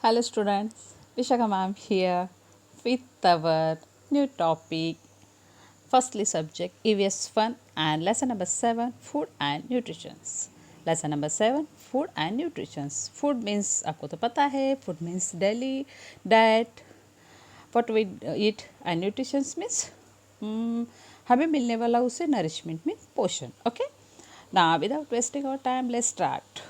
Hello students, Vishaka ma'am here with our new topic. Firstly subject EVS 1 and lesson number 7 food and nutrition. Lesson number 7 food and nutrition. Food means आपको तो पता है food means daily diet what we eat and nutrition means हमें मिलने वाला उसे nourishment means पोषण. Okay, now without wasting our time let's start.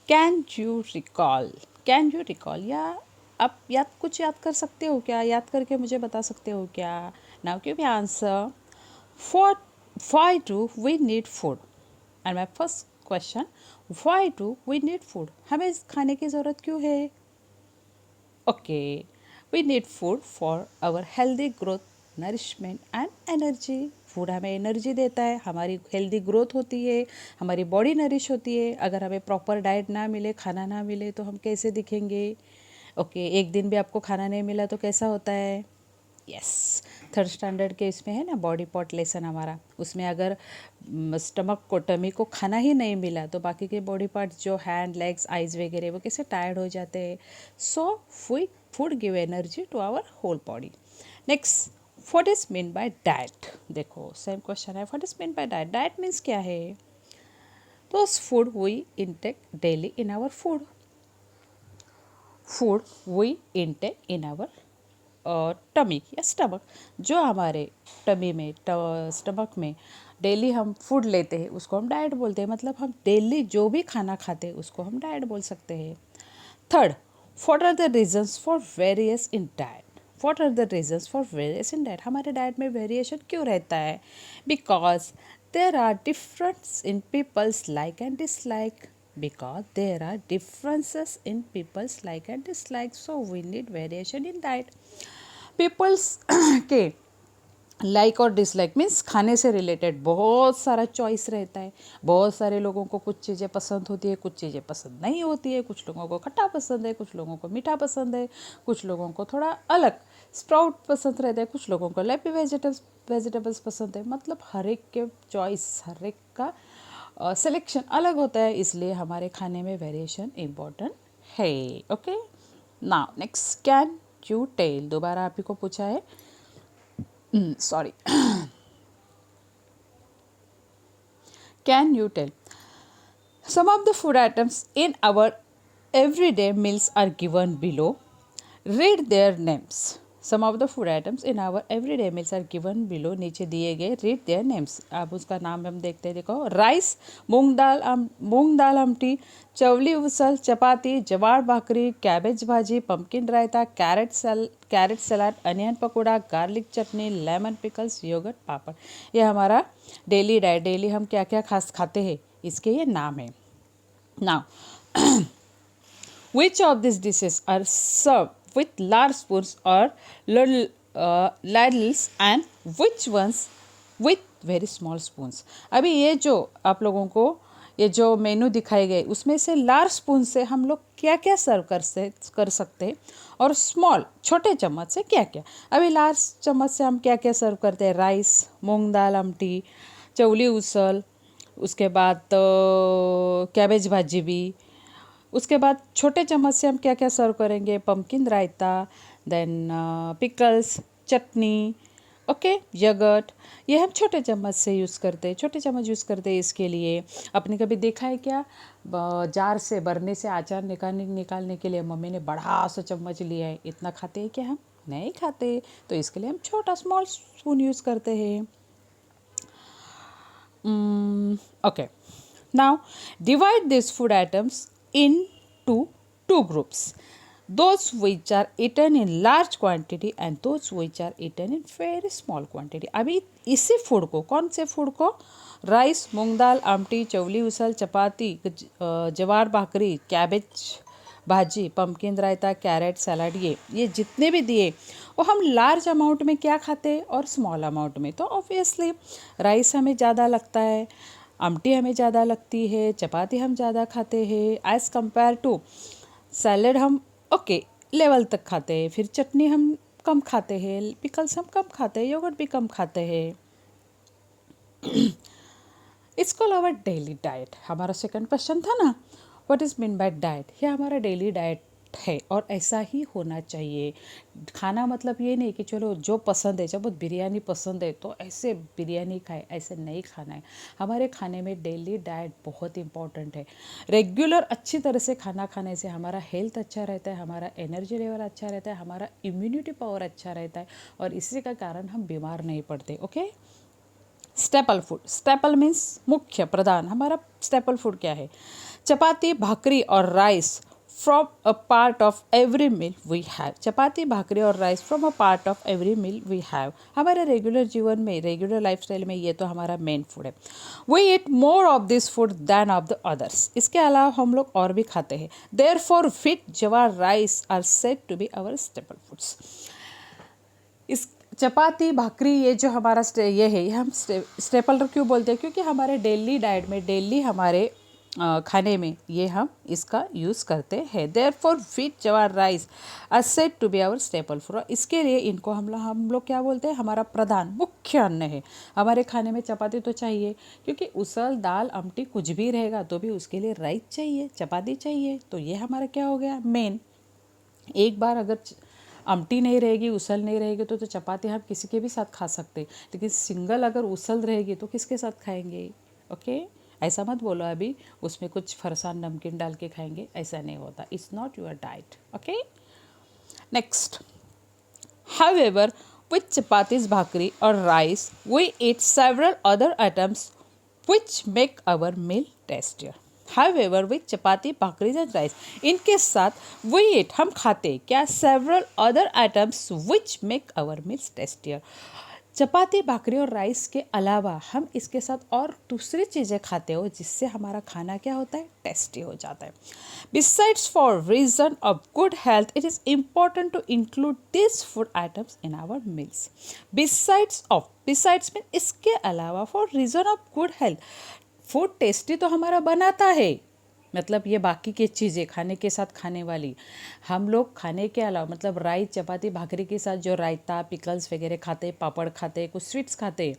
Can you recall या आप कुछ याद कर सकते हो क्या? याद करके मुझे बता सकते हो क्या? Now give me answer. For why do we need food? And my first question, why do we need food? हमें खाने की ज़रूरत क्यों है? Okay, we need food for our healthy growth, nourishment and energy. Food हमें energy देता है, हमारी हेल्दी ग्रोथ होती है, हमारी बॉडी नरिश होती है. अगर हमें प्रॉपर डाइट ना मिले, खाना ना मिले तो हम कैसे दिखेंगे? ओके, एक दिन भी आपको खाना नहीं मिला तो कैसा होता है? यस, थर्ड स्टैंडर्ड के इसमें है ना बॉडी पार्ट लेसन हमारा, उसमें अगर स्टमक को टमी को खाना ही नहीं मिला तो बाकी के बॉडी पार्ट्स जो हैंड लेग्स आइज़ वगैरह वो कैसे टायर्ड हो जाते हैं. So food give energy to our whole body. Next, what is mean by diet? देखो सेम क्वेश्चन है, what is mean by diet? Diet means क्या है? Those food we intake daily in our food we intake in our tummy या stomach. जो हमारे tummy में stomach में daily हम फूड लेते हैं उसको हम डाइट बोलते हैं. मतलब हम डेली जो भी खाना खाते हैं उसको हम डाइट बोल सकते हैं. Third, what are the reasons for various in diet? What are the reasons for various in diet? हमारे डाइट में वेरिएशन क्यों रहता है? Because there are difference in peoples like and dislike. Because there are differences in people's like and dislike, so we need variation in diet. People's के like और dislike means खाने से related बहुत सारा चॉइस रहता है. बहुत सारे लोगों को कुछ चीज़ें पसंद होती है, कुछ चीज़ें पसंद नहीं होती है. कुछ लोगों को खट्टा पसंद है, कुछ लोगों को मीठा पसंद है, कुछ लोगों को थोड़ा अलग स्प्राउट पसंद रहता है, कुछ लोगों को लेफी वेजिटेबल्स पसंद है. मतलब हर एक के चॉइस, हर एक का सिलेक्शन अलग होता है, इसलिए हमारे खाने में वेरिएशन इम्पोर्टेंट है. Okay, now next, can you tell? दोबारा आप ही को पूछा है, sorry. Can you tell? Some of the food items in our everyday meals are given below. Read their names. Some of the food items in our everyday meals are given below. नीचे दिए गए read their names. अब उसका नाम हम देखते हैं. देखो, राइस, मूंग दाल आमटी, चवली उसल, चपाती, जवार भाकरी, कैबेज भाजी, पम्पकिन रायता, कैरेट सलाद, अनियन पकौड़ा, गार्लिक चटनी, लेमन पिकल्स, योगर्ट, पापड़. ये हमारा डेली डाइट, डेली हम क्या क्या खाते हैं इसके ये नाम है. Now which of these dishes are served with large spoons or ladles and which ones with very small spoons? अभी ये जो आप लोगों को ये जो मेनू दिखाए गए उसमें से लार्ज स्पून से हम लोग क्या क्या सर्व कर सकते हैं और स्मॉल छोटे चम्मच से क्या क्या. अभी लार्ज चम्मच से हम क्या क्या सर्व करते हैं? राइस, मूंग दाल आमटी, चवली उसल, उसके बाद कैबेज भाजी भी. उसके बाद छोटे चम्मच से हम क्या क्या सर्व करेंगे? पम्पकिन रायता, देन पिकल्स, चटनी, ओके, यगर्ट. ये हम छोटे चम्मच से यूज़ करते हैं, छोटे चम्मच यूज़ करते हैं इसके लिए. आपने कभी देखा है क्या जार से बरने से अचार निकालने के लिए मम्मी ने बड़ा सा चम्मच लिया है? इतना खाते हैं क्या? हम नहीं खाते. तो इसके लिए हम छोटा स्मॉल स्पून यूज़ करते हैं. Okay, now divide this food items into two groups, those which are eaten in large quantity and those which are eaten in very small quantity. अभी इसी फूड को, कौन से फूड को? राइस, मूंग दाल आमटी, चवली उसल, चपाती, जवार भाकरी, cabbage भाजी, पम्पकिन रायता, कैरेट सलाद, ये जितने भी दिए वो हम लार्ज अमाउंट में क्या खाते हैं और स्मॉल अमाउंट में. तो ऑब्वियसली राइस हमें ज़्यादा लगता है, आमटी हमें ज़्यादा लगती है, चपाती हम ज़्यादा खाते हैं एज़ कम्पेयर टू सैलड. हम ओके लेवल तक खाते हैं, फिर चटनी हम कम खाते हैं, पिकल्स हम कम खाते हैं, योगर्ट भी कम खाते हैं. It's call our daily diet. हमारा सेकंड क्वेश्चन था ना, what is mean by diet? ये हमारा डेली डाइट है और ऐसा ही होना चाहिए। खाना मतलब ये नहीं कि चलो जो पसंद है, जब बिरयानी पसंद है तो ऐसे बिरयानी खाए, ऐसे नहीं खाना है। हमारे खाने में डेली डाइट बहुत इंपॉर्टेंट है। रेगुलर अच्छी तरह से खाना खाने से हमारा हेल्थ अच्छा रहता है, हमारा एनर्जी लेवल अच्छा रहता है, हमारा इम्यूनिटी पावर अच्छा रहता है और इसी का कारण हम बीमार नहीं पड़ते। Okay. Staple food, staple means मुख्य, प्रधान। हमारा स्टेपल फूड क्या है? चपाती, भाकरी और rice from a part of every meal we have. Chapati, bhakri और rice from a part of every meal we have. हमारे रेगुलर जीवन में, रेगुलर लाइफस्टाइल में ये तो हमारा मेन फूड है। We eat more of this food than of the others. इसके अलावा हम लोग और भी खाते हैं। Therefore wheat, jowar, rice are said to be our staple foods. इस चपाती, भाकरी, ये जो हमारा ये है, ये हम स्टेपल क्यों बोलते हैं? क्योंकि हमारे डेली डाइट में, डेली हमारे खाने में ये हम इसका यूज़ करते हैं। Therefore wheat, jowar, rice are said to be our staple food. इसके लिए इनको हम लोग क्या बोलते हैं? हमारा प्रधान, मुख्य अन्न है। हमारे खाने में चपाती तो चाहिए, क्योंकि उसल, दाल, आमटी कुछ भी रहेगा तो भी उसके लिए राइस चाहिए, चपाती चाहिए। तो ये हमारा क्या हो गया? मेन। एक बार अगर आमटी नहीं रहेगी, उसल नहीं रहेगी तो चपाती हम किसी के भी साथ खा सकते, लेकिन सिंगल अगर उसल रहेगी तो किसके साथ खाएंगे? ओके। ऐसा मत बोलो अभी उसमें कुछ फरसान नमकीन डाल के खाएंगे, ऐसा नहीं होता। It's not your diet. Okay. Next, however, with chapatis, bhakri or rice, we eat several other items which make our meal tastier. However, with chapati, bhakri and rice, इनके साथ we eat, हम खाते क्या? several other items which make our meals tastier. चपाती, भाकरी और rice के अलावा हम इसके साथ और दूसरी चीज़ें खाते हो जिससे हमारा खाना क्या होता है? टेस्टी हो जाता है। Besides, for reason of good health, it is important to include this food items in our meals. Besides of, besides mean इसके अलावा, for reason of good health. Food tasty तो हमारा बनाता है, मतलब ये बाकी की चीज़ें खाने के साथ खाने वाली, हम लोग खाने के अलावा मतलब राइस, चपाती, भाकरी के साथ जो रायता, पिकल्स वगैरह खाते, पापड़ खाते, कुछ स्वीट्स खाते,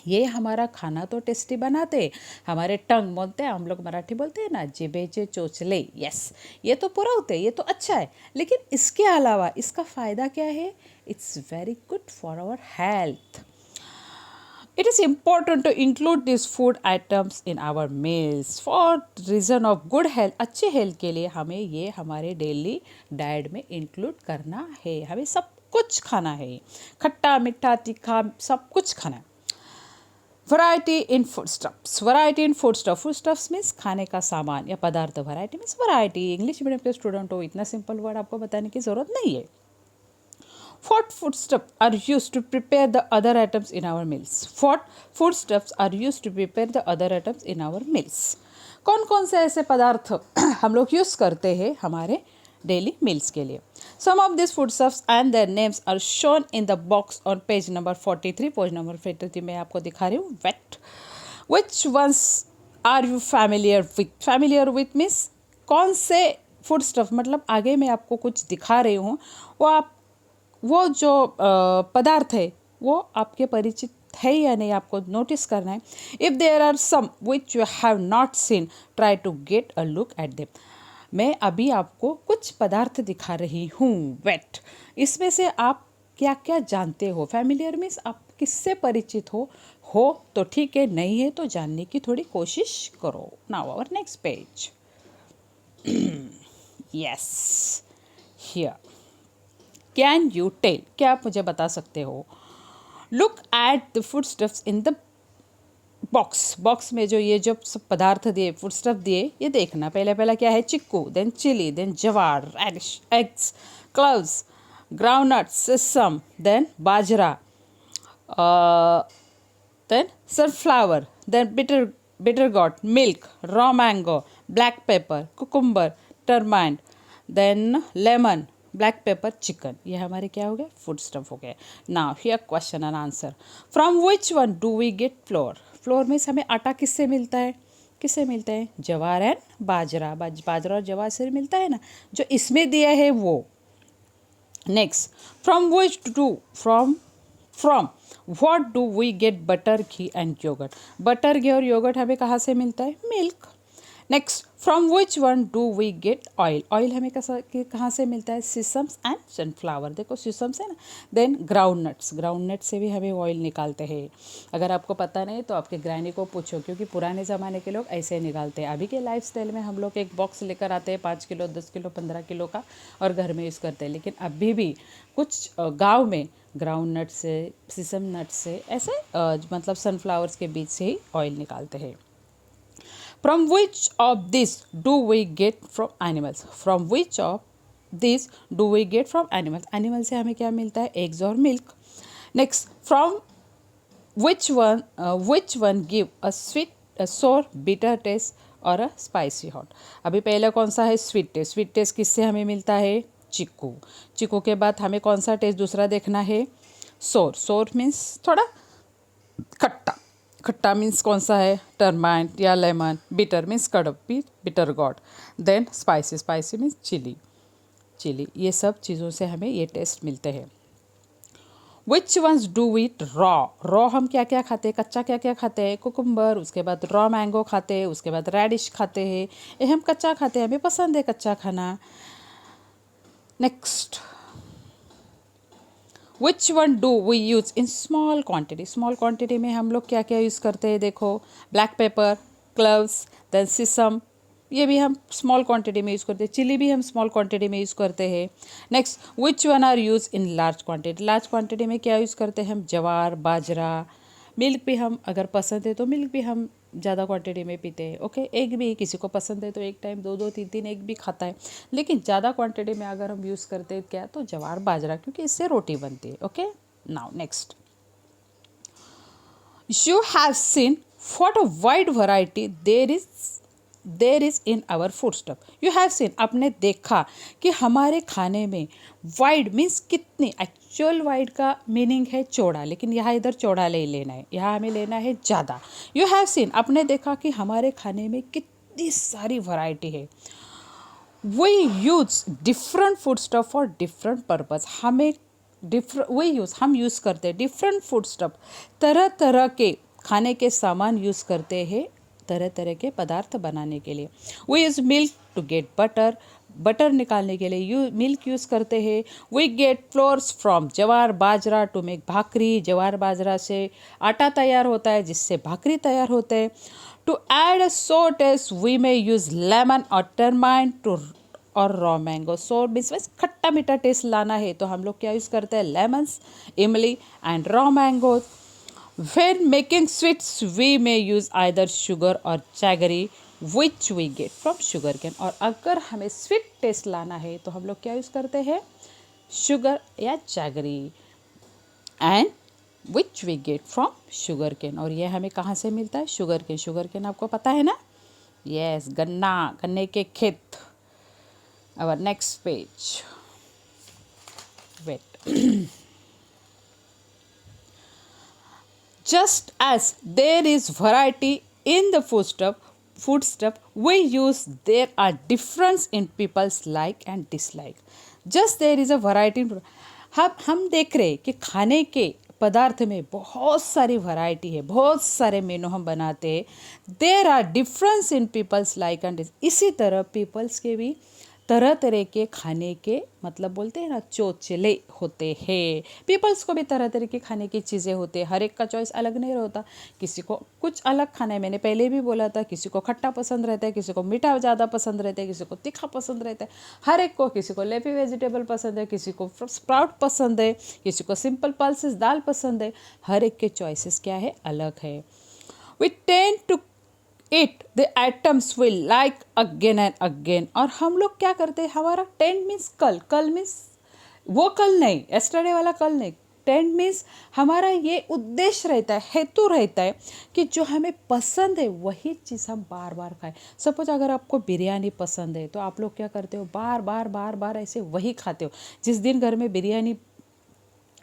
ये हमारा खाना तो टेस्टी बनाते। हमारे टंग बोलते हैं, हम लोग मराठी बोलते हैं ना, जिभेचे चोचले, यस, ये तो पूरा होते हैं, ये तो अच्छा है। लेकिन इसके अलावा इसका फ़ायदा क्या है? It's very good for our health. It is important to include these food items in our meals for reason of good health. अच्छे हेल्थ के लिए हमें ये हमारे डेली डाइट में इंक्लूड करना है। हमें सब कुछ खाना है, खट्टा, मीठा, तीखा, सब कुछ खाना है। Variety in food stuffs, variety in food stuff, food stuffs means खाने का सामान या पदार्थ। Variety means variety. English medium के स्टूडेंट हो, इतना सिंपल वर्ड आपको बताने की ज़रूरत नहीं है। What foodstuffs are used to prepare the other items in our meals? What foodstuffs are used to prepare the other items in our meals? कौन कौन से ऐसे पदार्थ हम लोग यूज़ करते हैं हमारे डेली मील्स के लिए? Some of these foodstuffs and their names are shown in the box on page number 43. Page number 43 मैं आपको दिखा रही हूँ। Wet. Which ones are you familiar with? Familiar with means कौन से फूड स्टफ, मतलब आगे मैं आपको कुछ दिखा रही हूँ, वो जो पदार्थ है वो आपके परिचित है या नहीं, आपको नोटिस करना है। If there are some which you have not seen, try to get a look at them. मैं अभी आपको कुछ पदार्थ दिखा रही हूँ। वेट, इसमें से आप क्या क्या जानते हो? फैमिलियर मीन्स आप किससे परिचित हो तो ठीक है, नहीं है तो जानने की थोड़ी कोशिश करो। Now our next page. Yes, here, can you tell, क्या आप मुझे बता सकते हो? Look at the food stuffs in the box, box में जो ये जो सब पदार्थ दिए, फूड स्टफ दिए, ये देखना। पहला क्या है? Chikoo, then chilli, then jowar, radish, eggs, cloves, groundnuts, sesame, then bajra, then sunflower, then bitter gourd, milk, raw mango, black pepper, cucumber, turmeric, then lemon, black pepper, chicken. ये हमारे क्या हो गए? फूड स्टफ हो गए। Now here question and answer. From which one do we get flour? Flour में हमें आटा किससे मिलता है? किससे मिलता है? जवार एंड बाजरा, बाजरा और जवार से मिलता है ना, जो इसमें दिया है वो। Next, from which do from what do we get butter, ghee and yoghurt? Butter, ghee और योगर्ट हमें कहाँ से मिलता है? Milk. Next, from which one do we get oil? Oil हमें कहाँ से मिलता है? Sesames and sunflower. देखो सिसम्स है ना, then groundnuts, groundnut से भी हमें ऑयल निकालते हैं। अगर आपको पता नहीं तो आपके ग्रैनी को पूछो, क्योंकि पुराने ज़माने के लोग ऐसे निकालते हैं। अभी के लाइफस्टाइल में हम लोग एक बॉक्स लेकर आते हैं 5 किलो 10 किलो 15 किलो का और घर में यूज़ करते हैं, लेकिन अभी भी कुछ गाँव में ग्राउंड नट से, सिसम नट से, ऐसे मतलब सनफ्लावर्स के बीज से ही ऑयल निकालते हैं। From which of these do we get from animals? From which of these do we get from animals? Animal से हमें क्या मिलता है? Eggs और milk. Next, from which one give a sweet, a sour, bitter taste और a spicy hot? अभी पहले कौन सा है? Sweet taste. स्वीट टेस्ट किससे हमें मिलता है? चीकू। चीकू के बाद हमें कौन सा टेस्ट दूसरा देखना है? सोर। सोर मीन्स थोड़ा खट्टा। खट्टा मीन्स कौन सा है? टर्माइट या लेमन। बिटर मीन्स कड़क, bitter gourd. Then spicy, spicy means chilli, chilli. ये सब चीज़ों से हमें ये टेस्ट मिलते हैं। Which ones do we eat raw? Raw हम क्या क्या खाते हैं? कच्चा क्या क्या खाते हैं? कुकुम्बर, उसके बाद रॉ मैंगो खाते हैं, उसके बाद रेडिश खाते हैं। ये हम कच्चा खाते हैं, हमें पसंद है कच्चा खाना। Next, which one do we use in small quantity? Small quantity में हम लोग क्या क्या यूज़ करते हैं? देखो, black pepper, cloves, then sesame, ये भी हम स्मॉल क्वांटिटी में यूज़ करते हैं। चिली भी हम स्मॉल क्वांटिटी में यूज़ करते हैं। Next, which one are use in large quantity? Large quantity में क्या यूज़ करते हैं हम? ज्वार, बाजरा। मिल्क भी हम, अगर पसंद है तो मिल्क भी हम ज़्यादा क्वांटिटी में पीते हैं। ओके, एग भी किसी को पसंद है तो एक टाइम 2 2 3 3 एग भी खाता है, लेकिन ज़्यादा क्वांटिटी में अगर हम यूज़ करते हैं क्या, तो ज्वार बाजरा, क्योंकि इससे रोटी बनती है। Okay, now next, you have seen what a wide variety there is in our foodstuff. You have seen, आपने देखा कि हमारे खाने में वाइड मीन्स कितनी, एक्चुअल वाइड का मीनिंग है चौड़ा, लेकिन यहाँ इधर चौड़ा नहीं लेना है, यहाँ हमें लेना है ज़्यादा। यू हैव सीन, आपने देखा कि हमारे खाने में कितनी सारी वैरायटी है। We use different food stuff for different purpose. हम यूज़ करते हैं डिफरेंट फूड स्टफ, तरह तरह के खाने के सामान यूज़ करते हैं तरह तरह के पदार्थ बनाने के लिए। We use milk to get butter, butter निकालने के लिए मिल्क यूज़ करते हैं। We get flours from jowar bajra to make bhakri, jowar bajra से आटा तैयार होता है जिससे भाकरी तैयार होते हैं। To add a sour taste we may use lemon और टर्माइन टू और रॉ मैंगो। सो मीन्स खट्टा मीठा टेस्ट लाना है तो हम लोग क्या यूज़ करते हैं? लेमन्स, इमली and raw mangoes. When making sweets, we may use either sugar or jaggery, which we get from sugar cane. और अगर हमें स्वीट टेस्ट लाना है तो हम लोग क्या यूज़ करते हैं? शुगर या jaggery, and which we get from sugar cane. और ये हमें कहाँ से मिलता है? Sugar cane. शुगर केन आपको पता है ना? यस, गन्ना, गन्ने के खेत। Our next page. Wait. Just as there is variety in the foodstuff we use, there are difference in people's like and dislike. Just there is a variety in, हम देख रहे कि खाने के पदार्थ में बहुत सारी वैरायटी है, बहुत सारे मेनू हम बनाते हैं। There are difference in peoples like and, इसी तरह पीपल्स के भी तरह तरह के खाने के, मतलब बोलते हैं ना, चोचले होते हैं। पीपल्स को भी तरह तरह के खाने की चीज़ें होती है, हर एक का चॉइस अलग नहीं होता। किसी को कुछ अलग खाना है, मैंने पहले भी बोला था, किसी को खट्टा पसंद रहता है, किसी को मीठा ज़्यादा पसंद रहता है, किसी को तीखा पसंद रहता है, हर एक को। किसी को लेफी वेजिटेबल पसंद है, किसी को स्प्राउट पसंद है, किसी को सिंपल पल्सेस दाल पसंद है। हर एक के चॉइसेस क्या है? अलग है। We tend to eat the items we like again and again. और हम लोग क्या करते हैं? हमारा टेंड मीन्स कल, कल मीन्स वो कल नहीं, एस्टरडे वाला कल नहीं। टेंड मीन्स हमारा ये उद्देश्य रहता है, हेतु रहता है कि जो हमें पसंद है वही चीज़ हम बार बार खाएं। सपोज अगर आपको बिरयानी पसंद है तो आप लोग क्या करते हो? बार बार बार बार ऐसे वही खाते हो। जिस दिन घर में बिरयानी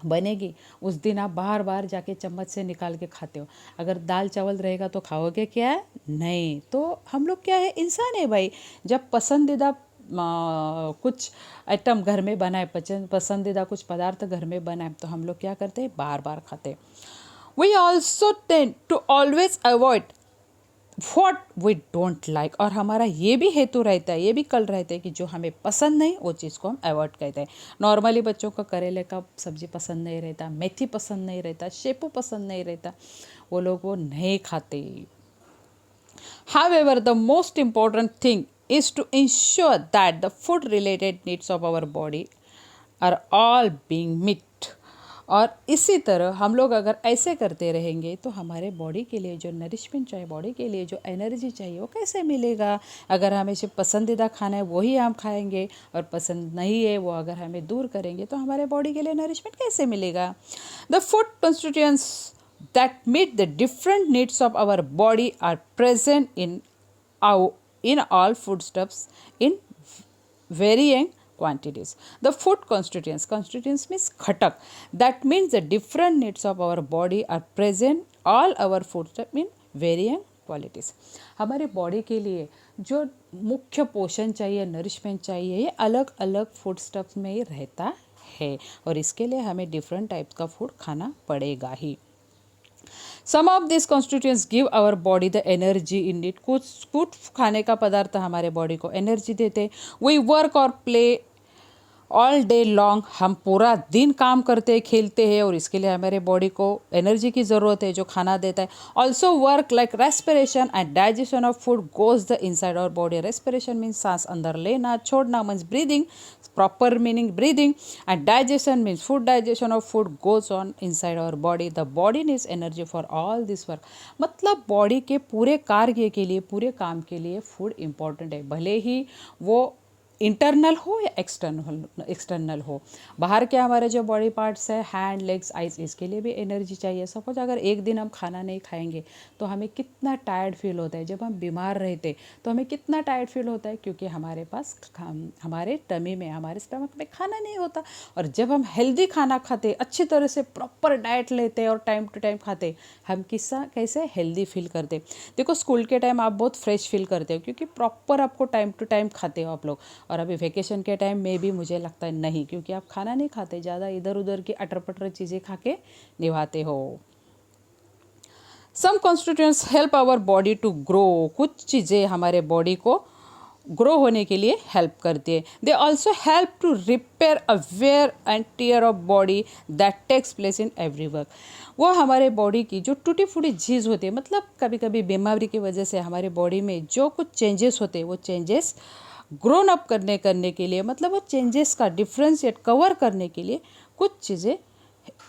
बनेगी उस दिन आप बार बार जाके चम्मच से निकाल के खाते हो। अगर दाल चावल रहेगा तो खाओगे क्या? नहीं। तो हम लोग क्या है? इंसान है भाई। जब पसंदीदा कुछ आइटम घर में बनाए, पसंदीदा कुछ पदार्थ घर में बनाए, तो हम लोग क्या करते हैं? बार बार खाते हैं। We also tend to always avoid what we don't like, और हमारा ये भी हेतु रहता है, ये भी कल रहता है कि जो हमें पसंद नहीं वो चीज़ को हम अवॉइड करते हैं। नॉर्मली बच्चों को करेले का सब्जी पसंद नहीं रहता, मेथी पसंद नहीं रहता, शेपू पसंद नहीं रहता, वो लोग वो नहीं खाते। However, the most important thing is to ensure that the food related needs of our body are all being met. और इसी तरह हम लोग अगर ऐसे करते रहेंगे तो हमारे बॉडी के लिए जो नरिशमेंट चाहिए, बॉडी के लिए जो एनर्जी चाहिए, वो कैसे मिलेगा? अगर हमें सिर्फ पसंदीदा खाना है वही हम खाएंगे और पसंद नहीं है वो अगर हमें दूर करेंगे तो हमारे बॉडी के लिए नरिशमेंट कैसे मिलेगा? The food constituents that meet the different needs of our body are present in all foodstuffs in varying quantities. The food constituents means ghatak, that means the different needs of our body are present all our foodstuff in varying qualities. हमारे body के लिए जो मुख्य पोषण चाहिए, nourishment चाहिए, ये अलग अलग फूड स्टफ्स में ही रहता है और इसके लिए हमें डिफरेंट टाइप्स का फूड खाना पड़ेगा ही। Some of this constituents give our body the energy in it. कुछ खाने का पदार्थ हमारे बॉडी को एनर्जी देते। वी वर्क और प्ले ऑल डे लॉन्ग, हम पूरा दिन काम करते हैं, खेलते हैं और इसके लिए हमारे बॉडी को एनर्जी की ज़रूरत है जो खाना देता है। Also work like respiration and digestion of food goes the inside our body. Respiration means सांस अंदर लेना छोड़ना, means breathing, proper meaning breathing, and digestion means food digestion of food goes on inside our body. The body needs energy for all this work. मतलब body के पूरे कार्य के लिए, पूरे काम के लिए फूड इम्पॉर्टेंट है, भले ही वो इंटरनल हो या एक्सटर्नल हो। बाहर के हमारे जो बॉडी पार्ट्स है, हैंड, लेग्स, आइज, इसके लिए भी एनर्जी चाहिए। सपोज अगर एक दिन हम खाना नहीं खाएंगे तो हमें कितना टायर्ड फील होता है। जब हम बीमार रहते तो हमें कितना टायर्ड फील होता है, क्योंकि हमारे पास हमारे टमी में, हमारे स्टमक में खाना नहीं होता। और जब हम हेल्दी खाना खाते, अच्छी तरह से प्रॉपर डाइट लेते और टाइम टू टाइम खाते, हम कैसे हेल्दी फील करते। देखो स्कूल के टाइम आप बहुत फ्रेश फील करते हो क्योंकि प्रॉपर आपको टाइम टू टाइम खाते हो आप लोग। और अभी वेकेशन के टाइम में भी मुझे लगता है नहीं, क्योंकि आप खाना नहीं खाते, ज़्यादा इधर उधर की अटर पटर चीज़ें खा के निभाते हो। Some constituents help our body to grow. कुछ चीज़ें हमारे बॉडी को ग्रो होने के लिए हेल्प करती है। They also help to repair a wear and tear of body that takes place in every work. वो हमारे बॉडी की जो टूटी फूटी चीज़ होती है, मतलब कभी कभी बीमारी की वजह से हमारे बॉडी में जो कुछ चेंजेस होते हैं, वो चेंजेस ग्रोन अप करने के लिए, मतलब वो चेंजेस का डिफ्रेंशिएट कवर करने के लिए कुछ चीज़ें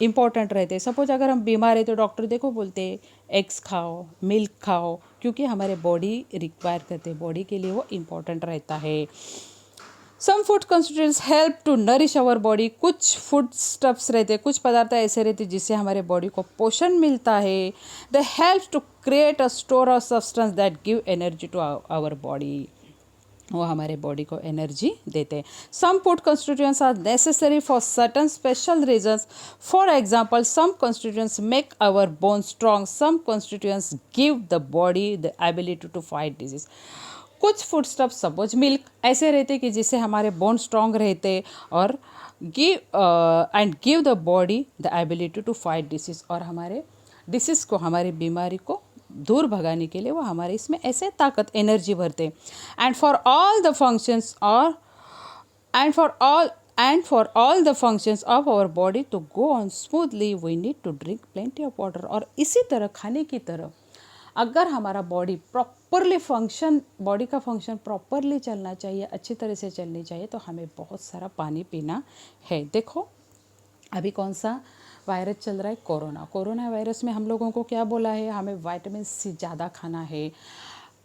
इंपॉर्टेंट रहते हैं। सपोज अगर हम बीमार है तो डॉक्टर देखो बोलते हैं एग्स खाओ, मिल्क खाओ, क्योंकि हमारे बॉडी रिक्वायर करते हैं, बॉडी के लिए वो इम्पॉर्टेंट रहता है। Some food constituents help to nourish our body. कुछ फूड स्टफ्स रहते हैं, कुछ पदार्थ ऐसे रहते हैं जिससे हमारे बॉडी को पोषण मिलता है। They help to create a store of substance that give energy to our body. वो हमारे बॉडी को एनर्जी देते हैं। Some food constituents are necessary for certain special reasons. For example, some constituents make our bone strong, some constituents give the body the ability to fight disease. कुछ food stuff, suppose milk, ऐसे रहते कि जिससे हमारे bone strong रहते और give the body the ability to fight disease, और हमारे डिसीज को, हमारी बीमारी को दूर भगाने के लिए वो हमारे इसमें ऐसे ताकत, एनर्जी भरते। And for all the functions of our body to go on smoothly we need to drink plenty of water. और इसी तरह खाने की तरह अगर हमारा बॉडी का फंक्शन प्रॉपरली चलना चाहिए, अच्छी तरह से चलनी चाहिए, तो हमें बहुत सारा पानी पीना है। देखो अभी कौन सा वायरस चल रहा है, कोरोना वायरस में हम लोगों को क्या बोला है, हमें विटामिन सी ज़्यादा खाना है,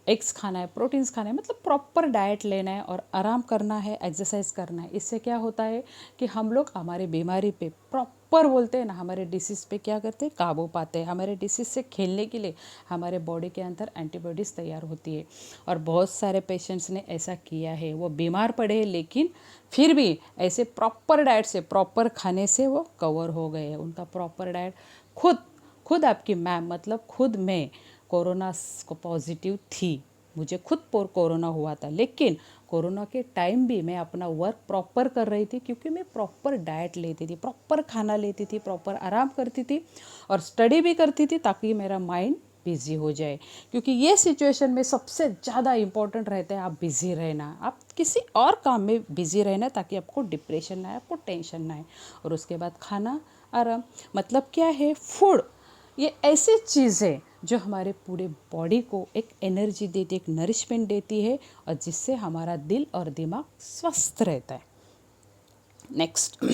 एग्स खाना है, प्रोटीन्स खाना है, मतलब प्रॉपर डाइट लेना है और आराम करना है, एक्सरसाइज करना है। इससे क्या होता है कि हम लोग हमारी बीमारी पे प्रॉपर बोलते हैं ना, हमारे डिसीज़ पे क्या करते हैं, काबू पाते हैं। हमारे डिसीज़ से खेलने के लिए हमारे बॉडी के अंदर एंटीबॉडीज़ तैयार होती है। और बहुत सारे पेशेंट्स ने ऐसा किया है, वो बीमार पड़े हैं लेकिन फिर भी ऐसे प्रॉपर डाइट से, प्रॉपर खाने से वो कवर हो गए हैं। उनका प्रॉपर डाइट खुद आपकी मैम, मतलब खुद मैं कोरोना को पॉजिटिव थी, मुझे खुद कोरोना हुआ था, लेकिन कोरोना के टाइम भी मैं अपना वर्क प्रॉपर कर रही थी, क्योंकि मैं प्रॉपर डाइट लेती थी, प्रॉपर खाना लेती थी, प्रॉपर आराम करती थी और स्टडी भी करती थी, ताकि मेरा माइंड बिज़ी हो जाए, क्योंकि ये सिचुएशन में सबसे ज़्यादा इम्पोर्टेंट रहता है आप बिज़ी रहना, आप किसी और काम में बिज़ी रहना, ताकि आपको डिप्रेशन ना आए, आपको टेंशन ना आए। और उसके बाद खाना, आराम। मतलब क्या है, फूड ये ऐसी चीज़ है जो हमारे पूरे बॉडी को एक एनर्जी देती है, एक नरिशमेंट देती है, और जिससे हमारा दिल और दिमाग स्वस्थ रहता है। नेक्स्ट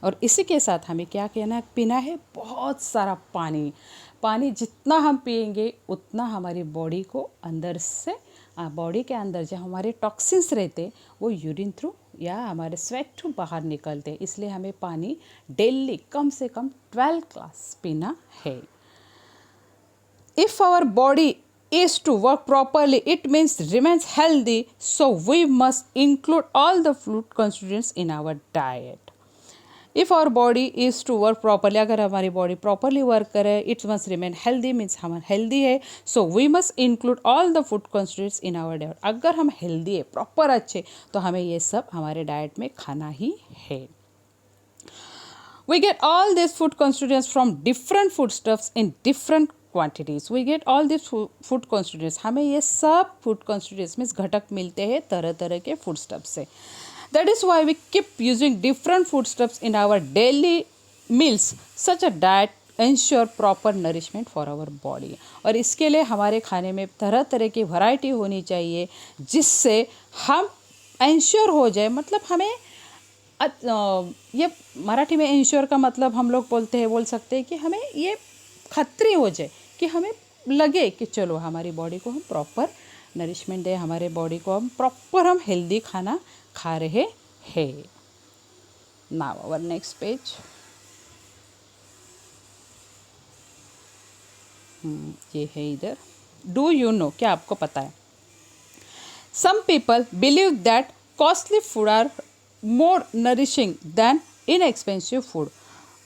और इसी के साथ हमें क्या कहना पीना है, बहुत सारा पानी। पानी जितना हम पिएंगे उतना हमारी बॉडी को अंदर से, बॉडी के अंदर जो हमारे टॉक्सिन्स रहते वो यूरिन थ्रू या हमारे स्वेट थ्रू बाहर निकलते, इसलिए हमें पानी डेली कम से कम 12 ग्लास पीना है। If our body is to work properly, it means remains healthy, so we must include all the food constituents in our diet. If our body is to work properly, अगर हमारी body properly work करे, it must remain healthy, means हम healthy है, so we must include all the food constituents in our diet. अगर हम healthy है, proper अच्छे, तो हमें ये सब हमारे डाइट में खाना ही है। We get all these food constituents from different foodstuffs in different quantities. We get all these food constituents. हमें ये सब food constituents में घटक मिलते हैं तरह तरह के foodstuffs से. That is why we keep using different foodstuffs in our daily meals. Such a diet ensure proper nourishment for our body. और इसके लिए हमारे खाने में तरह तरह की वैरायटी होनी चाहिए, जिससे हम इंश्योर हो जाए, मतलब हमें ये मराठी में इंश्योर का मतलब हम लोग बोल सकते हैं कि हमें ये खतरी हो जाए, कि हमें लगे कि चलो हमारी बॉडी को हम प्रॉपर नरिशमेंट दें, हमारे बॉडी को हम प्रॉपर हम हेल्दी खाना खा रहे हैं। Now our next page. ये है इधर। डू यू नो, क्या आपको पता है, some people believe that costly food are more nourishing than inexpensive food.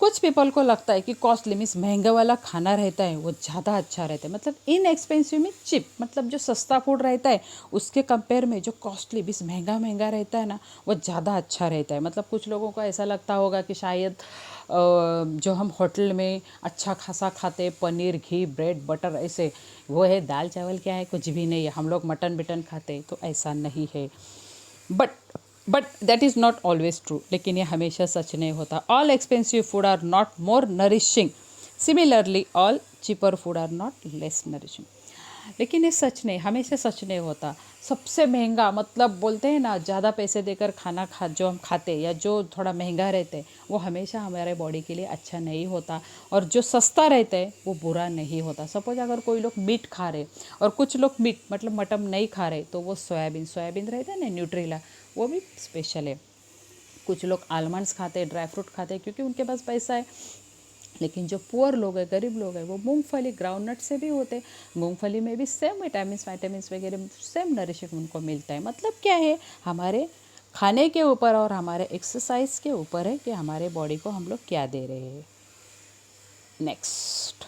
कुछ पीपल को लगता है कि कॉस्टली मीन्स महंगा वाला खाना रहता है वो ज़्यादा अच्छा रहता है, मतलब इनएक्सपेंसिव में चिप, मतलब जो सस्ता फूड रहता है उसके कंपेयर में जो कॉस्टली मीन्स महंगा महंगा रहता है ना, वो ज़्यादा अच्छा रहता है। मतलब कुछ लोगों को ऐसा लगता होगा कि शायद जो हम होटल में अच्छा खासा खाते, पनीर, घी, ब्रेड, बटर, ऐसे वो है, दाल चावल क्या है, कुछ भी नहीं है, हम लोग मटन बिटन खाते, तो ऐसा नहीं है। But that is not always true, लेकिन ये हमेशा सच नहीं होता। All expensive food are not more nourishing, similarly all cheaper food are not less nourishing. लेकिन ये सच नहीं, हमेशा सच नहीं होता। सबसे महंगा, मतलब बोलते हैं ना, ज़्यादा पैसे देकर खाना जो हम खाते या जो थोड़ा महंगा रहते, वो हमेशा हमारे बॉडी के लिए अच्छा नहीं होता, और जो सस्ता रहता है वो बुरा नहीं होता। सपोज अगर कोई लोग मीट खा रहे और कुछ लोग मीट मतलब मटन नहीं खा रहे, तो वो सोयाबीन रहता है ना, न्यूट्रीला, वो भी स्पेशल है। कुछ लोग आलमंड्स खाते हैं, ड्राई फ्रूट खाते हैं, क्योंकि उनके पास पैसा है। लेकिन जो पुअर लोग हैं, गरीब लोग हैं, वो मूंगफली, ग्राउंडनट से भी होते हैं। मूंगफली में भी सेम विटामिन वगैरह सेम नरिशिंग उनको मिलता है। मतलब क्या है, हमारे खाने के ऊपर और हमारे एक्सरसाइज के ऊपर है कि हमारे बॉडी को हम लोग क्या दे रहे हैं। Next,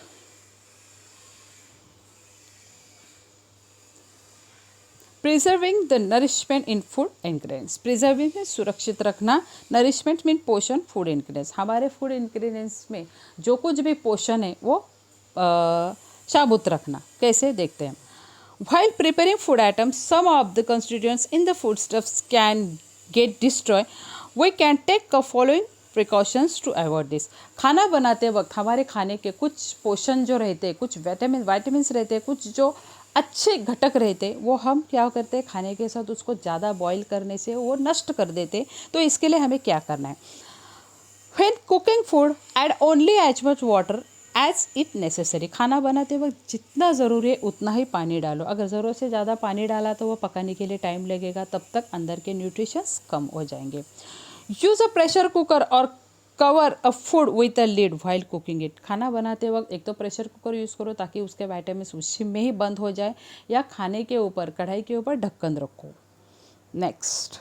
preserving the nourishment in food ingredients. Preserving में सुरक्षित रखना, नरिशमेंट मीन पोषण, फूड इंग्रेडिएंट्स। हमारे फूड इंग्रेडिएंट्स में जो कुछ भी पोषण है वो साबुत रखना। कैसे, देखते हैं। While preparing food items, some of the constituents in the foodstuffs can get destroyed. We can take the following precautions to avoid this. खाना बनाते वक्त हमारे खाने के कुछ पोषण जो रहते हैं, कुछ वाइटामिन्स रहते हैं, कुछ जो अच्छे घटक रहते, वो हम क्या करते हैं, खाने के साथ उसको ज़्यादा बॉईल करने से वो नष्ट कर देते। तो इसके लिए हमें क्या करना है, When cooking food, add only as much water as it necessary. खाना बनाते वक्त जितना ज़रूरी है उतना ही पानी डालो। अगर ज़रूरत से ज़्यादा पानी डाला तो वो पकाने के लिए टाइम लगेगा, तब तक अंदर के न्यूट्रिशंस कम हो जाएंगे। यूज़ अ प्रेशर कुकर और cover a food with a lid while cooking it. खाना बनाते वक्त एक तो प्रेशर कुकर यूज़ करो ताकि उसके वाइटामिन उसी में ही बंद हो जाए, या खाने के ऊपर, कढ़ाई के ऊपर ढक्कन रखो। Next,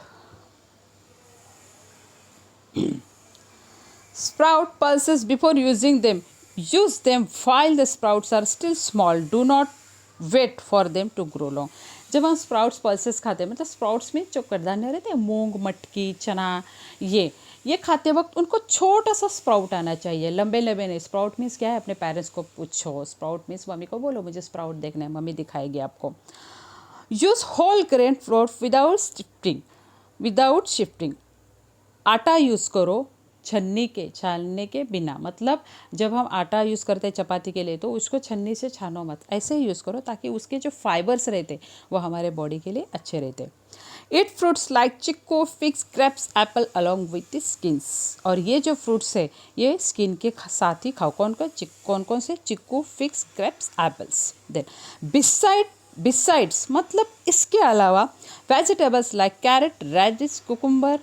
Sprout pulses before using them. Use them while the sprouts are still small. Do not wait for them to grow long. जब हम स्प्राउट्स पल्सेस खाते हैं, मतलब स्प्राउट्स में जो कडधान्य रहते हैं, मूंग, मटकी, चना, ये ये खाते वक्त उनको छोटा सा स्प्राउट आना चाहिए, लंबे लंबे नहीं। स्प्राउट मीन्स क्या है, अपने पेरेंट्स को पूछो। स्प्राउट मीन्स मम्मी को बोलो मुझे स्प्राउट देखना है, मम्मी दिखाएगी आपको। Use whole grain flour without shifting. आटा यूज़ करो छन्नी के छानने के बिना, मतलब जब हम आटा यूज़ करते हैं चपाती के लिए तो उसको छन्नी से छानो मत, ऐसे ही यूज़ करो ताकि उसके जो फाइबर्स रहते वो हमारे बॉडी के लिए अच्छे रहते। ईट fruits like chikoo, figs, grapes, Apple along with the skins. और ये जो फ्रूट्स है ये स्किन के साथ ही खाओ। कौन कौन से? Chikoo, figs, grapes, apples. Then besides मतलब इसके अलावा vegetables like carrot, radish, cucumber,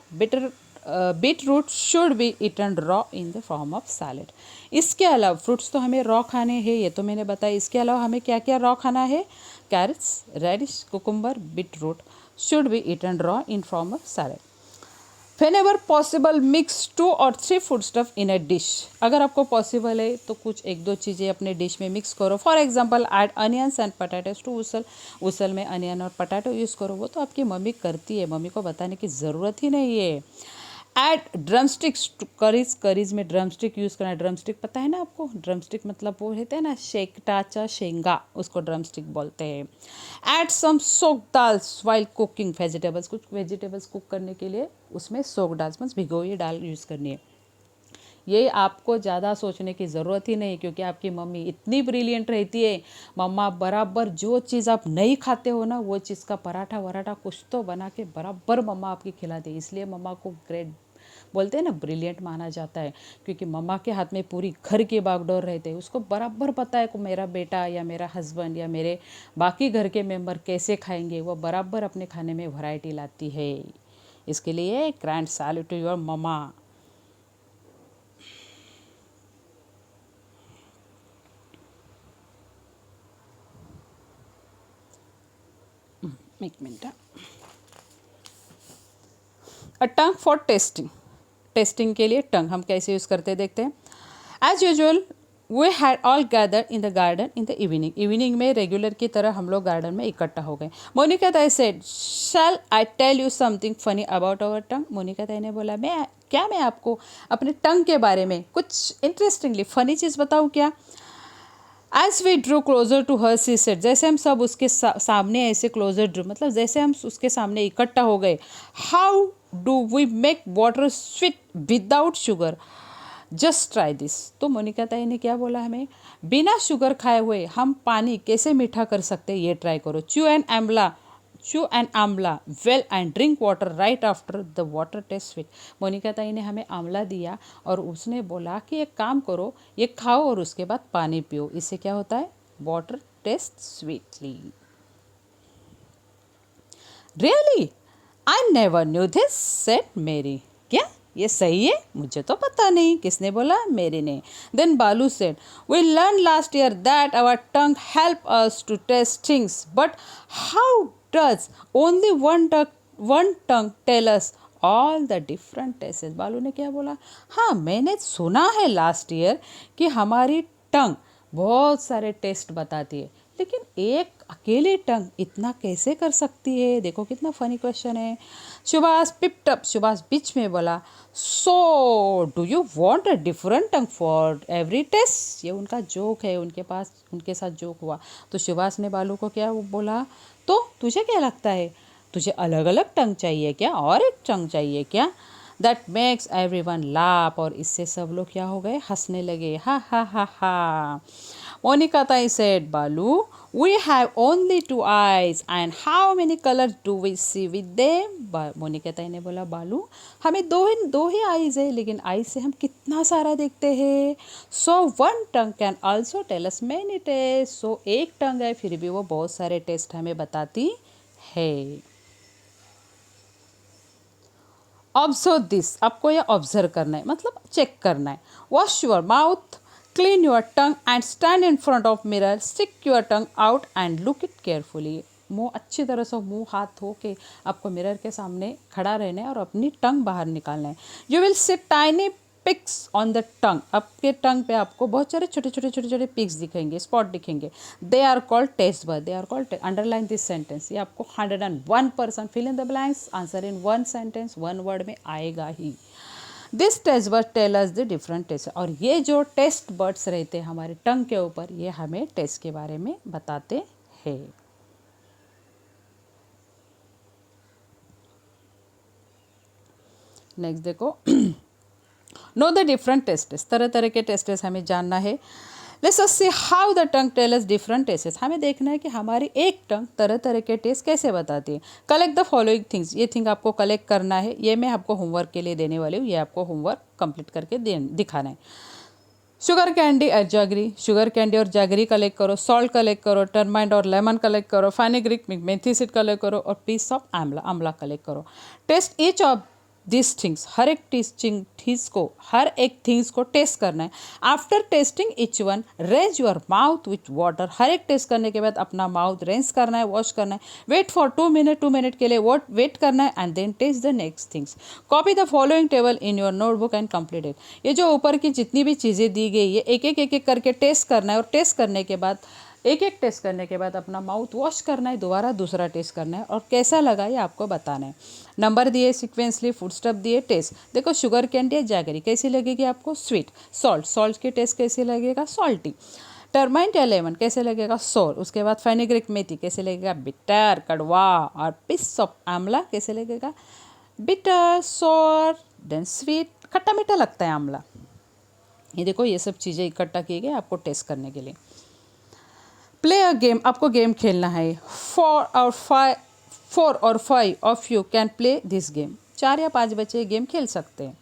beetroot should be eaten raw in the form of salad. इसके अलावा फ्रूट्स तो हमें रॉ खाने हैं, ये तो मैंने बताया। इसके अलावा हमें क्या क्या रॉ खाना है? Carrots, radish, cucumber, beetroot should be eaten raw in form of salad. Whenever possible, mix 2 or 3 food stuff in a dish. अगर आपको पॉसिबल है तो कुछ एक दो चीज़ें अपने डिश में मिक्स करो। For example add onions and potatoes to usal. Usal में अनियन और पटाटो यूज़ करो, वो तो आपकी मम्मी करती है, मम्मी को बताने की ज़रूरत ही नहीं है। Add drumsticks to curries. Curries में ड्रमस्टिक यूज़ करना है। ड्रमस्टिक पता है ना आपको? ड्रमस्टिक मतलब वो रहते हैं ना शेकटाचा शेंगा, उसको ड्रमस्टिक बोलते हैं। ऐड सम सोक दाल्स वाइल कुकिंग वेजिटेबल्स। कुछ वेजिटेबल्स कुक करने के लिए उसमें सोक दाल्स मीन्स भिगोई दाल यूज़ करनी है। ये आपको ज़्यादा सोचने की ज़रूरत ही नहीं, क्योंकि आपकी मम्मी इतनी ब्रिलियंट रहती है। मम्मा बराबर जो चीज़ आप नहीं खाते हो ना, वो चीज़ का पराठा वराठा कुछ तो बना के बराबर मम्मा आपकी खिलाती है। इसलिए मम्मा को ग्रेट बोलते हैं ना, ब्रिलियंट माना जाता है, क्योंकि मम्मा के हाथ में पूरी घर की बागडोर रहते हैं। उसको बराबर पता है कि मेरा बेटा या मेरा हस्बैंड या मेरे बाकी घर के मेंबर कैसे खाएंगे। वो बराबर अपने खाने में वैरायटी लाती है। इसके लिए ग्रैंड सैल्यूट टू योर मम्मा। एक minute. A tongue for testing. Testing के लिए टंग हम कैसे यूज़ करते हैं देखते हैं। As usual we had all gather in the garden in the evening. Evening में रेगुलर की तरह हम लोग गार्डन में इकट्ठा हो गए। Monica tai said, shall I tell you something funny about our tongue. Monica tai ने बोला, मैं आपको अपने टंग के बारे में कुछ इंटरेस्टिंगली फनी चीज़ बताऊँ क्या? As we drew closer to her seat. जैसे हम सब उसके सामने ऐसे क्लोजर ड्रू मतलब जैसे हम उसके सामने इकट्ठा हो गए। How do we make water sweet without sugar? Just try this. तो मोनिका ताई ने क्या बोला हमें? बिना शुगर खाए हुए हम पानी कैसे मीठा कर सकते हैं, ये ट्राई करो। chew an amla well and drink water right after the water tastes sweet। Monika tai ने हमें आंवला दिया और उसने बोला कि एक काम करो, ये खाओ और उसके बाद पानी पियो, इससे क्या होता है? Water taste sweetly. Really I never knew this, said Mary. क्या ये सही है? मुझे तो पता नहीं। किसने बोला? मेरी ने। Then Balu said, we learn last year that our tongue help us to taste things, but how does only one tongue tell us all the different taste? Balu ने क्या बोला? हाँ, मैंने सुना है लास्ट ईयर कि हमारी टंग बहुत सारे टेस्ट बताती है, लेकिन एक अकेले टंग इतना कैसे कर सकती है? देखो कितना फनी क्वेश्चन है। Subhash piped up. सुभाष बीच में बोला, so do you want a different tongue for every taste? ये उनका जोक है, उनके साथ जोक हुआ। तो सुभाष ने बालू को क्या बोला, तो तुझे क्या लगता है, तुझे अलग अलग टंग चाहिए क्या, और एक टंग चाहिए क्या? That makes every one laugh. और इससे सब लोग क्या हो गए? हंसने लगे। हा हा हा हा। मोनिका ताई सेड, बालू we have only 2 eyes and how many colors do we see with them? Monika tai ने बोला, बालू हमें दो ही आईज है, लेकिन आईज से हम कितना सारा देखते हैं। So one tongue can also tell us many taste. So एक टंग है फिर भी वो बहुत सारे टेस्ट हमें बताती है। Observe this. आपको यह ऑब्जर्व करना है, मतलब चेक करना है। Wash your mouth, clean your tongue and stand in front of mirror, stick your tongue out and look it carefully। मुंह अच्छी तरह से मुंह हाथ धो के आपको मिरर के सामने खड़ा रहना है और अपनी टंग बाहर निकालना है। You will see tiny picks on the tongue. आपके टंग पे आपको बहुत सारे छोटे छोटे पिक्स दिखेंगे, स्पॉट दिखेंगे। They are called taste bud. They are called, underline this sentence. ये आपको 101% fill in the blanks, answer in one sentence, one word में आएगा ही। This taste bud tell us the different taste, और ये जो टेस्ट बर्ड्स रहते हैं हमारे टंग के ऊपर, ये हमें टेस्ट के बारे में बताते हैं। नेक्स्ट देखो, नो द डिफरेंट टेस्टेस, तरह तरह के टेस्टेस हमें जानना है। Let's us see how the tongue tell us different tastes, हमें देखना है कि हमारी एक टंग तरह तरह के टेस्ट कैसे बताती है। कलेक्ट द फॉलोइंग थिंग्स, ये थिंग आपको कलेक्ट करना है, ये मैं आपको होमवर्क के लिए देने वाली हूँ, ये आपको होमवर्क कंप्लीट करके दिखाना है। शुगर कैंडी और जैगरी, शुगर कैंडी और जैगरी कलेक्ट करो, सॉल्ट कलेक्ट करो, टर्माइट और लेमन कलेक्ट करो, फेनुग्रीक मेथी सीड कलेक्ट करो, और piece of amla, amla collect करो। Taste each of this things, हर एक थिंग्स को टेस्ट करना है। After tasting each one rinse your mouth with water, हर एक टेस्ट करने के बाद अपना माउथ रेंज करना है, वॉश करना है। वेट फॉर 2 मिनट के लिए वेट करना है, and then taste the next things. Copy the following table in your notebook and complete it, ये जो ऊपर की जितनी भी चीज़ें दी गई है एक एक करके टेस्ट करना है, और टेस्ट करने के बाद एक टेस्ट करने के बाद अपना माउथ वॉश करना है, दोबारा दूसरा टेस्ट करना है, और कैसा लगा ये आपको बताना है। नंबर दिए सीक्वेंसली, फूड स्टफ दिए, टेस्ट देखो, शुगर कैंडी जैगरी कैसी लगेगी आपको, स्वीट। सॉल्ट की टेस्ट कैसी लगेगा, सॉल्टी। टर्माइट या लेमन कैसे लगेगा, सोर। उसके बाद फेनुग्रीक मेथी कैसे लगेगा, बिटर, कड़वा। और पीस ऑफ आंवला कैसे लगेगा, बिटर, सोर, देन स्वीट, खट्टा मीठा लगता है आंवला। ये देखो, ये सब चीज़ें इकट्ठा की गई आपको टेस्ट करने के लिए। प्ले अ गेम, आपको गेम खेलना है। 4 और 5 of you can play this game, 4 या 5 बच्चे गेम खेल सकते हैं।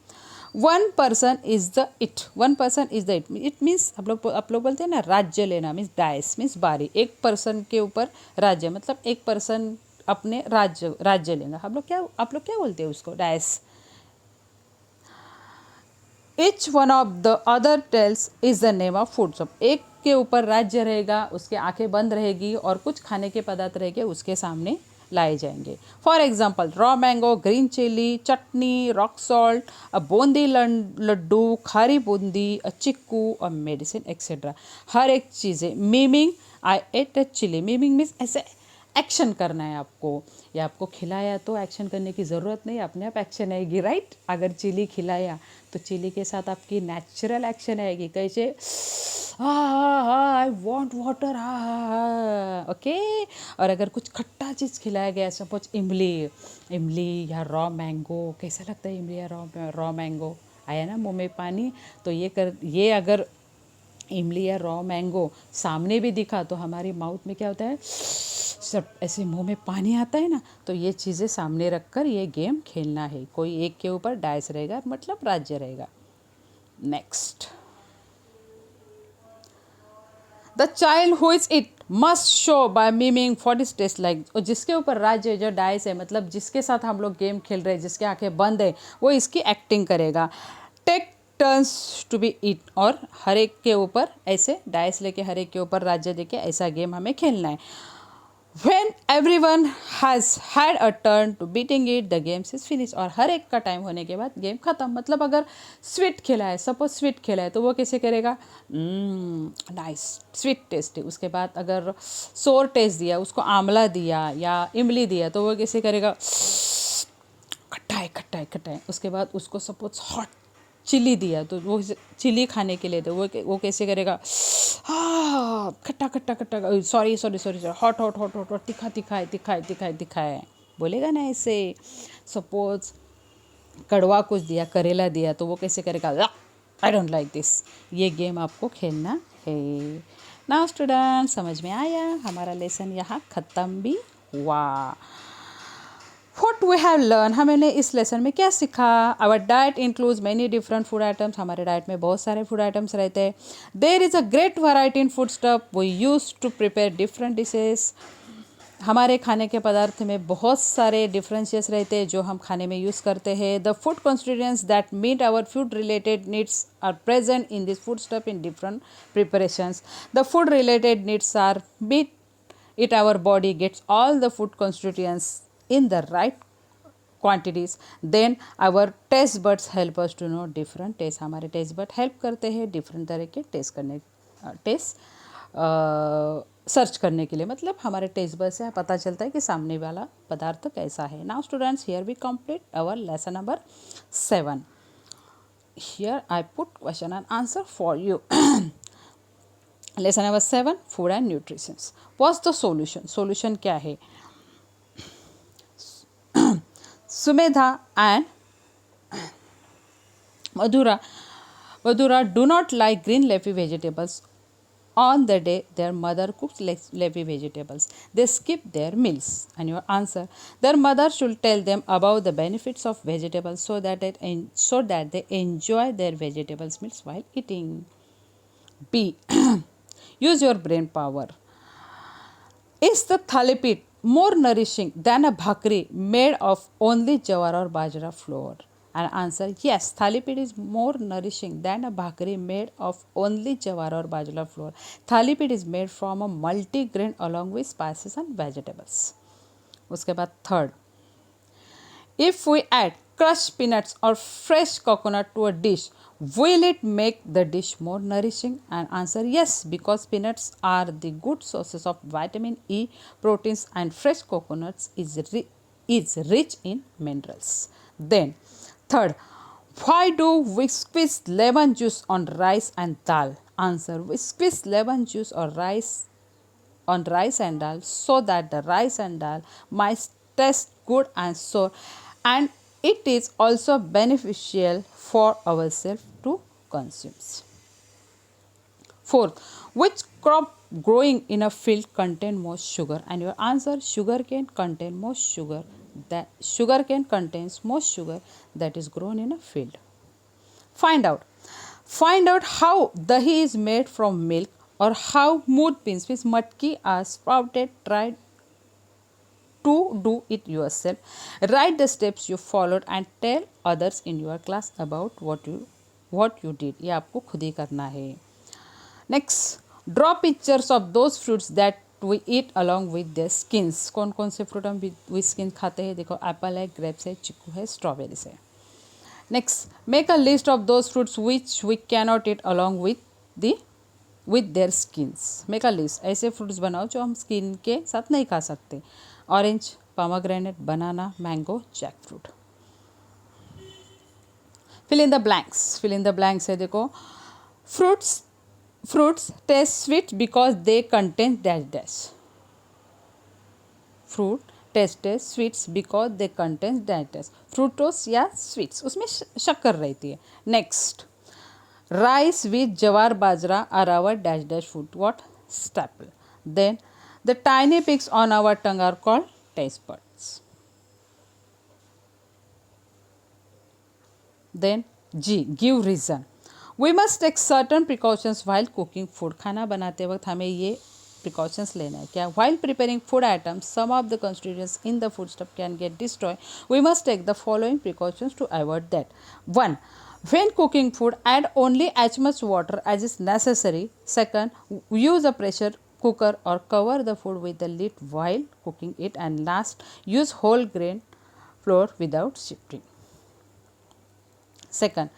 1 person is the it, 1 person is the it means आप लोग बोलते हैं ना राज्य लेना, मीन्स डाइस मीन्स बारी, एक पर्सन के ऊपर राज्य, मतलब एक पर्सन अपने राज्य लेगा। आप लोग क्या बोलते हैं उसको, dice. Each one of the other tells is the name of food shop, एक के ऊपर राज्य रहेगा, उसके आंखें बंद रहेगी, और कुछ खाने के पदार्थ रहेंगे उसके सामने लाए जाएंगे। For example, raw mango, green chilli, chutney, rock salt, uh boondi laddu, khari boondi, uh chikoo, और मेडिसिन एक्सेट्रा। हर एक चीज़ें। Miming, I ate a chilli, miming means ऐसे एक्शन करना है आपको, या आपको खिलाया तो एक्शन करने की ज़रूरत नहीं, अपने आप एक्शन आएगी, राइट। अगर चिली खिलाया तो चिली के साथ आपकी नेचुरल एक्शन आएगी, कैसे, आई वॉन्ट वाटर, ओके। और अगर कुछ खट्टा चीज़ खिलाया गया, सपोज इमली या रॉ मैंगो, कैसा लगता है इमली या रॉ मैंगो, आया ना मुँह में पानी। तो ये अगर इमली या रॉ मैंगो सामने भी दिखा तो हमारी माउथ में क्या होता है, सब ऐसे मुंह में पानी आता है ना। तो ये चीज़ें सामने रखकर ये गेम खेलना है। कोई एक के ऊपर डाइस रहेगा, मतलब राज्य रहेगा। Next, the child who is it must show by miming for his taste like, और जिसके ऊपर राज्य जो डाइस है, मतलब जिसके साथ हम लोग गेम खेल रहे हैं, जिसके आंखें बंद है, वो इसकी एक्टिंग करेगा। Take turns to be it, और हर एक के ऊपर ऐसे डाइस लेके हर एक के ऊपर राज्य देके ऐसा गेम हमें खेलना है। When everyone has had a turn to beating it, the game is finished, और हर एक का टाइम होने के बाद गेम खत्म। मतलब अगर स्वीट खेला है, सपोज स्वीट खेला है, तो वो कैसे करेगा, नाइस स्वीट टेस्ट है। उसके बाद अगर सोर टेस्ट दिया, उसको आंवला दिया या इमली दिया, तो वो कैसे करेगा, खट्टा है। उसके बाद उसको सपोज हॉट चिली दिया, तो वो चिली खाने के लिए, तो वो कैसे करेगा, खट्टा, सॉरी हॉट, तीखा है, बोलेगा ना ऐसे। सपोज कड़वा कुछ दिया, करेला दिया, तो वो कैसे करेगा, आई डोंट लाइक दिस। ये गेम आपको खेलना है। नाउ स्टूडेंट, समझ में आया, हमारा लेसन यहाँ ख़त्म भी हुआ। What we have learned, हमने इस लेसन में क्या सीखा। Our diet includes many different food items, हमारे डाइट में बहुत सारे फूड आइटम्स रहते हैं। There is a great variety in food stuff we use to prepare different dishes, हमारे खाने के पदार्थ में बहुत सारे डिफरेंसेस रहते हैं जो हम खाने में यूज़ करते हैं। The food constituents that meet our food related needs are present in this food stuff in different preparations. The food related needs are meet it our body gets all the food constituents in the right quantities, then our taste buds help us to know different taste, हमारे taste bud help करते हैं different तरह के test search करने के लिए। मतलब हमारे टेस्ट बड से पता चलता है कि सामने वाला पदार्थ कैसा है। Now students, here we complete our lesson number 7। here I put question and answer for you. Lesson number 7, food and nutrition. What's the solution? Solution क्या है? Sumedha and Madhura do not like green leafy vegetables. On the day their mother cooks leafy vegetables, they skip their meals. And your answer: their mother should tell them about the benefits of vegetables so that they enjoy their vegetables meals while eating. B. Use your brain power. Is the thalipit more nourishing than a bhakri made of only jawar or bajra flour? And answer: yes, thalipit is more nourishing than a bhakri made of only jawar or bajra flour. Thalipit is made from a multi-grain along with spices and vegetables. उसके बाद third, if we add crushed peanuts or fresh coconut to a dish, will it make the dish more nourishing? And answer: yes, because peanuts are the good sources of vitamin E, proteins, and fresh coconuts is rich in minerals. Then, third, why do we squeeze lemon juice on rice and dal? Answer: we squeeze lemon juice or rice and dal so that the rice and dal might taste good and sour, and it is also beneficial for ourselves to consume. Fourth, which crop growing in a field contain most sugar? And your answer: sugarcane contain most sugar. That sugarcane contains most sugar that is grown in a field. Find out. Find out how dahi is made from milk, or how mood beans with matki are sprouted. Try to do it yourself. Write the steps you followed and tell others in your class about what you did. ये आपको खुद ही करना है. Next, draw pictures of those fruits that we eat along with their skins. कौन कौन से fruit हम with skin खाते हैं? देखो, एप्पल है, ग्रेप्स है, चिक्कू है, स्ट्रॉबेरीज है. Next, make a list of those fruits which we cannot eat along with their skins. Make a list. ऐसे fruits बनाओ जो हम skin के साथ नहीं खा सकते. Orange, pomegranate, banana, mango, jackfruit. Fill in the blanks. Fill in the blanks है देखो. Fruits taste sweet because they contain dash dash. Fruit taste sweets because they contain dash dash. Fructose या sweets उसमें शक्कर रहती है. Next, rice with jawar bajra are our dash dash food. What? Staple. Then the tiny peaks on our tongue are called taste buds. Then G, give reason. We must take certain precautions while cooking food. खाना बनाते वक्त हमें ये precautions लेना है. क्या? While preparing food items, some of the constituents in the foodstuff can get destroyed. We must take the following precautions to avoid that. 1. When cooking food, add only as much water as is necessary. Second, use a pressure cooker or cover the food with the lid while cooking it. And last, use whole grain flour without shifting. Second,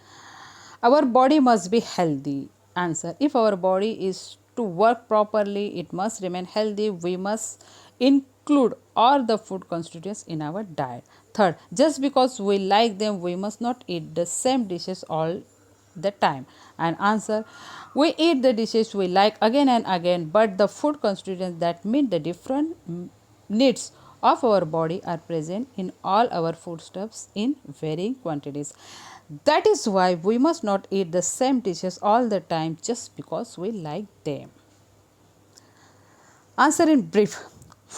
our body must be healthy. Answer: if our body is to work properly, it must remain healthy. We must include all the food constituents in our diet. Third, just because we like them, we must not eat the same dishes all the time. And answer: we eat the dishes we like again and again, but the food constituents that meet the different needs of our body are present in all our foodstuffs in varying quantities. That is why we must not eat the same dishes all the time just because we like them. Answer in brief.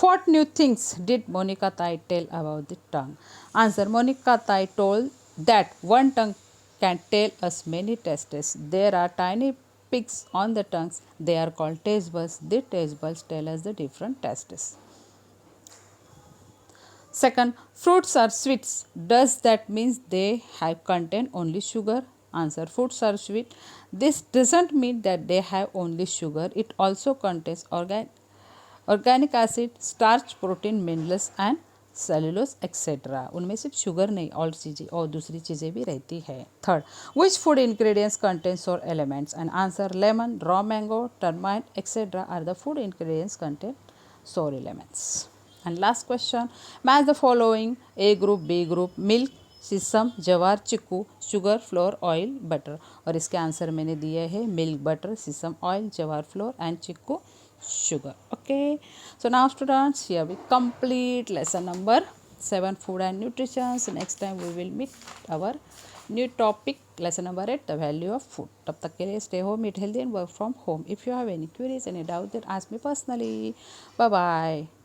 What new things did Monica Tai tell about the tongue? Answer: Monica Tai told that one tongue can tell us many tastes. There are tiny picks on the tongues. They are called taste buds. The taste buds tell us the different tastes. Second, fruits are sweets. Does that mean they have contain only sugar? Answer: fruits are sweet. This doesn't mean that they have only sugar. It also contains organic acid, starch, protein, minerals and cellulose etcetera. उनमें सिर्फ sugar नहीं और चीज़ें और दूसरी चीज़ें भी रहती है. Third, which food ingredients contains sour elements? And answer: lemon, raw mango, turmeric etcetera are the food ingredients contain sour elements. And last question, match the following: A group, B group, milk, शीशम, जवार, chikoo, sugar, floor, oil, butter. और इसके answer मैंने दिए हैं milk, butter, शीशम oil, जवार floor and chikoo sugar. Okay, so now students, here we complete lesson number 7, food and nutrition. So next time we will meet our new topic, lesson number 8, the value of food. तब तक के लिए stay home, eat healthy and work from home. If you have any queries, any doubt, then ask me personally. Bye bye.